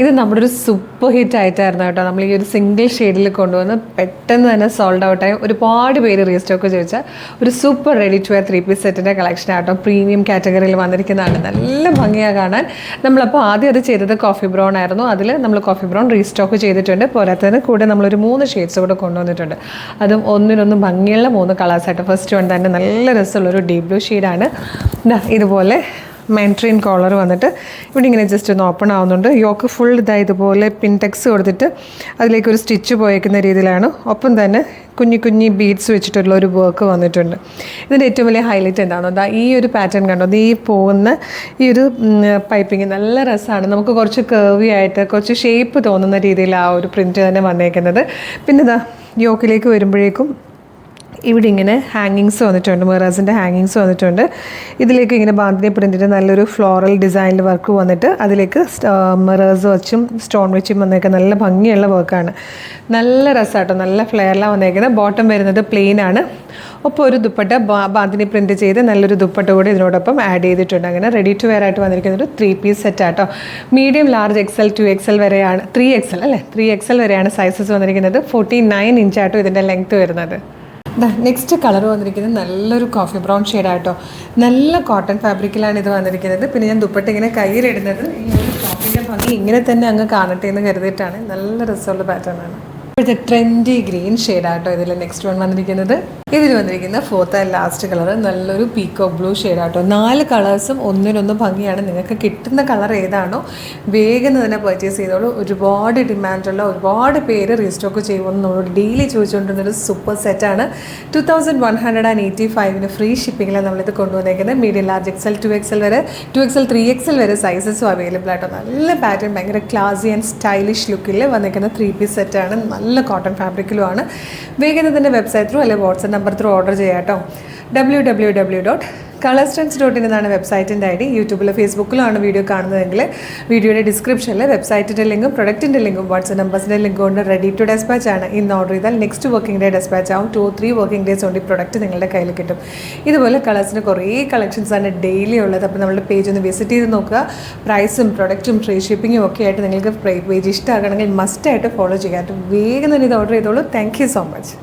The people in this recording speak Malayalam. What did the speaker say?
ഇത് നമ്മുടെ ഒരു സൂപ്പർ ഹിറ്റ് ആയിട്ടായിരുന്നു കേട്ടോ. നമ്മൾ ഈ ഒരു സിംഗിൾ ഷെയ്ഡിൽ കൊണ്ടുവന്ന് പെട്ടെന്ന് തന്നെ സോൾഡ് ഔട്ടായി ഒരുപാട് പേര് റീസ്റ്റോക്ക് ചോദിച്ചാൽ ഒരു super ready to wear 3-piece സെറ്റിൻ്റെ കളക്ഷൻ ആട്ടോ. പ്രീമിയം കാറ്റഗറിയിൽ വന്നിരിക്കുന്നതാണ്. നല്ല ഭംഗിയാണ് കാണാൻ. നമ്മളപ്പോൾ ആദ്യം അത് ചെയ്തത് കോഫി ബ്രൗൺ ആയിരുന്നു. അതിൽ നമ്മൾ കോഫി ബ്രൗൺ റീസ്റ്റോക്ക് ചെയ്തിട്ടുണ്ട്. പോരാത്തതിന് കൂടെ നമ്മളൊരു 3 ഷെയ്ഡ്സ് കൂടെ കൊണ്ടുവന്നിട്ടുണ്ട്. അതും ഒന്നിനൊന്ന് ഭംഗിയുള്ള 3 കളേഴ്സായിട്ട്. ഫസ്റ്റ് വൺ തന്നെ നല്ല രസമുള്ളൊരു ഡീപ് ബ്ലൂ ഷെയ്ഡാണ്. ഇതുപോലെ മെൻട്രീൻ കോളർ വന്നിട്ട് ഇവിടെ ഇങ്ങനെ ജസ്റ്റ് ഒന്ന് ഓപ്പൺ ആവുന്നുണ്ട്. യോക്ക് ഫുൾ ഇതുപോലെ പിൻടെക്സ് കൊടുത്തിട്ട് അതിലേക്ക് ഒരു സ്റ്റിച്ച് പോയേക്കുന്ന രീതിയിലാണ്. ഒപ്പം തന്നെ കുഞ്ഞി ബീഡ്സ് വെച്ചിട്ടുള്ള ഒരു വർക്ക് വന്നിട്ടുണ്ട്. ഇതിൻ്റെ ഏറ്റവും വലിയ ഹൈലൈറ്റ് എന്താണോ, ഈ ഒരു പാറ്റേൺ കണ്ടോ, ഈ പോകുന്ന ഈ ഒരു പൈപ്പിങ് നല്ല രസമാണ്. നമുക്ക് കുറച്ച് കർവി ആയിട്ട് കുറച്ച് ഷേപ്പ് തോന്നുന്ന രീതിയിൽ ആ ഒരു പ്രിൻറ്റ് തന്നെ വന്നേക്കുന്നത്. പിന്നെ യോക്കിലേക്ക് വരുമ്പോഴേക്കും ഇവിടെ ഇങ്ങനെ ഹാങ്ങിങ്സ് വന്നിട്ടുണ്ട്. മിറേഴ്സിൻ്റെ ഹാങ്ങിങ്സ് വന്നിട്ടുണ്ട്. ഇതിലേക്ക് ഇങ്ങനെ ബാന്തിനി പ്രിൻറ്റിൻ്റെ നല്ലൊരു ഫ്ലോറൽ ഡിസൈനിൽ വർക്ക് വന്നിട്ട് അതിലേക്ക് മിറേഴ്സ് വെച്ചും സ്റ്റോൺ വെച്ചും വന്നേക്കുക നല്ല ഭംഗിയുള്ള വർക്കാണ്. നല്ല രസമാട്ടോ, നല്ല ഫ്ലെയറിലാണ് വന്നേക്കുന്നത്. ബോട്ടം വരുന്നത് പ്ലെയിൻ ആണ്. ഒപ്പം ഒരു ദുപ്പട്ട ബാന്തിനി പ്രിൻറ്റ് ചെയ്ത് നല്ലൊരു ദുപ്പട്ട കൂടി ഇതിനോടൊപ്പം ആഡ് ചെയ്തിട്ടുണ്ട്. അങ്ങനെ റെഡി ടു വെയർ ആയിട്ട് വന്നിരിക്കുന്ന ഒരു 3-piece സെറ്റാട്ടോ. Medium, large, XL, 2XL വരെയാണ്, 3XL അല്ലേ, 3XL വരെയാണ് സൈസസ് വന്നിരിക്കുന്നത്. 49 ഇഞ്ചാട്ടോ ഇതിൻ്റെ ലെങ്ത്ത് വരുന്നത്. നെക്സ്റ്റ് കളർ വന്നിരിക്കുന്നത് നല്ലൊരു കോഫി ബ്രൗൺ ഷെയ്ഡായിട്ടോ. നല്ല കോട്ടൺ ഫാബ്രിക്കിലാണ് ഇത് വന്നിരിക്കുന്നത്. പിന്നെ ഞാൻ ദുപ്പട്ട ഇങ്ങനെ കയ്യിലിടുന്നത് ഈ ഒരു ടോപ്പിൻ്റെ ഭംഗി ഇങ്ങനെ തന്നെ അങ്ങ് കാണട്ടെ എന്ന് കരുതിയിട്ടാണ്. നല്ല രസമുള്ള പാറ്റേൺ ആണ്. ഇപ്പോഴത്തെ ട്രെൻഡി ഗ്രീൻ ഷെയ്ഡാട്ടോ ഇതിൽ നെക്സ്റ്റ് വൺ വന്നിരിക്കുന്നത്. ഇതിൽ വന്നിരിക്കുന്ന 4th ആൻഡ് ലാസ്റ്റ് കളർ നല്ലൊരു പീക്കോക്ക് ബ്ലൂ ഷെയ്ഡാട്ടോ. 4 കളേഴ്സും ഒന്നിനൊന്ന് ഭംഗിയാണ്. നിങ്ങൾക്ക് കിട്ടുന്ന കളർ ഏതാണോ വേഗം തന്നെ പർച്ചേസ് ചെയ്തോളൂ. ഒരുപാട് ഡിമാൻഡുള്ള ഒരുപാട് പേര് റീസ്റ്റോക്ക് ചെയ്യുമെന്ന് നമ്മളോട് ഡെയിലി ചോദിച്ചുകൊണ്ടിരുന്നൊരു സൂപ്പർ സെറ്റാണ്. 2185 ഫ്രീ ഷിപ്പിങ്ങിലാണ് നമ്മളിത് കൊണ്ടുവന്നേക്കുന്നത്. മീഡിയം, ലാർജ്, XL, 2XL വരെ, 2XL, 3XL വരെ സൈസസും അവൈലബിൾ ആട്ടോ. നല്ല പാറ്റേൺ, ഭയങ്കര ക്ലാസി ആൻഡ് സ്റ്റൈലിഷ് ലുക്കിൽ വന്നിരിക്കുന്ന 3-piece സെറ്റാണ്. നല്ല കോട്ടൺ ഫാബ്രിക്കിലുമാണ്. വേഗം തന്നെ വെബ്സൈറ്റ് ത്രൂ അല്ലെങ്കിൽ വാട്സ്ആപ്പ് നമ്പർ ത്രൂ ഓർഡർ ചെയ്യാം കേട്ടോ. www.colorstrends.in എന്നാണ് വെബ്സൈറ്റിൻ്റെ ID. യൂട്യൂബിലോ ഫേസ്ബുക്കിലോ ആണ് വീഡിയോ കാണുന്നതെങ്കിൽ വീഡിയോയുടെ ഡിസ്ക്രിപ്ഷനിൽ വെബ്സൈറ്റിൻ്റെ ലിങ്കും പ്രൊഡക്റ്റിൻ്റെ ലിങ്കും വാട്സ്ആപ്പ് നമ്പേഴ്സിൻ്റെ ലിങ്കും കൊണ്ട് റെഡി ടു ഡെസ്പാച്ച് ആണ്. ഇന്ന് ഓർഡർ ചെയ്താൽ നെക്സ്റ്റ് വർക്കിംഗ് ഡേ ഡെസ്പാച്ച് ആവും. 2-3 വർക്കിംഗ് ഡേയ്സ് കൊണ്ട് ഈ പ്രൊഡക്റ്റ് നിങ്ങളുടെ കയ്യിൽ കിട്ടും. ഇതുപോലെ കളേഴ്സിന് കുറേ കളക്ഷൻസാണ് ഡെയിലി ഉള്ളത്. അപ്പോൾ നമ്മുടെ പേജ് ഒന്ന് വിസിറ്റ് ചെയ്ത് നോക്കുക. പ്രൈസും പ്രൊഡക്റ്റും ഫ്രീ ഷിപ്പിങ്ങും ഒക്കെ ആയിട്ട് നിങ്ങൾക്ക് പേജ് ഇഷ്ടമാകണമെങ്കിൽ മസ്റ്റായിട്ട് ഫോളോ ചെയ്യാം. വേഗം തന്നെ ഇത് ഓർഡർ ചെയ്തോളൂ. Thank you so much.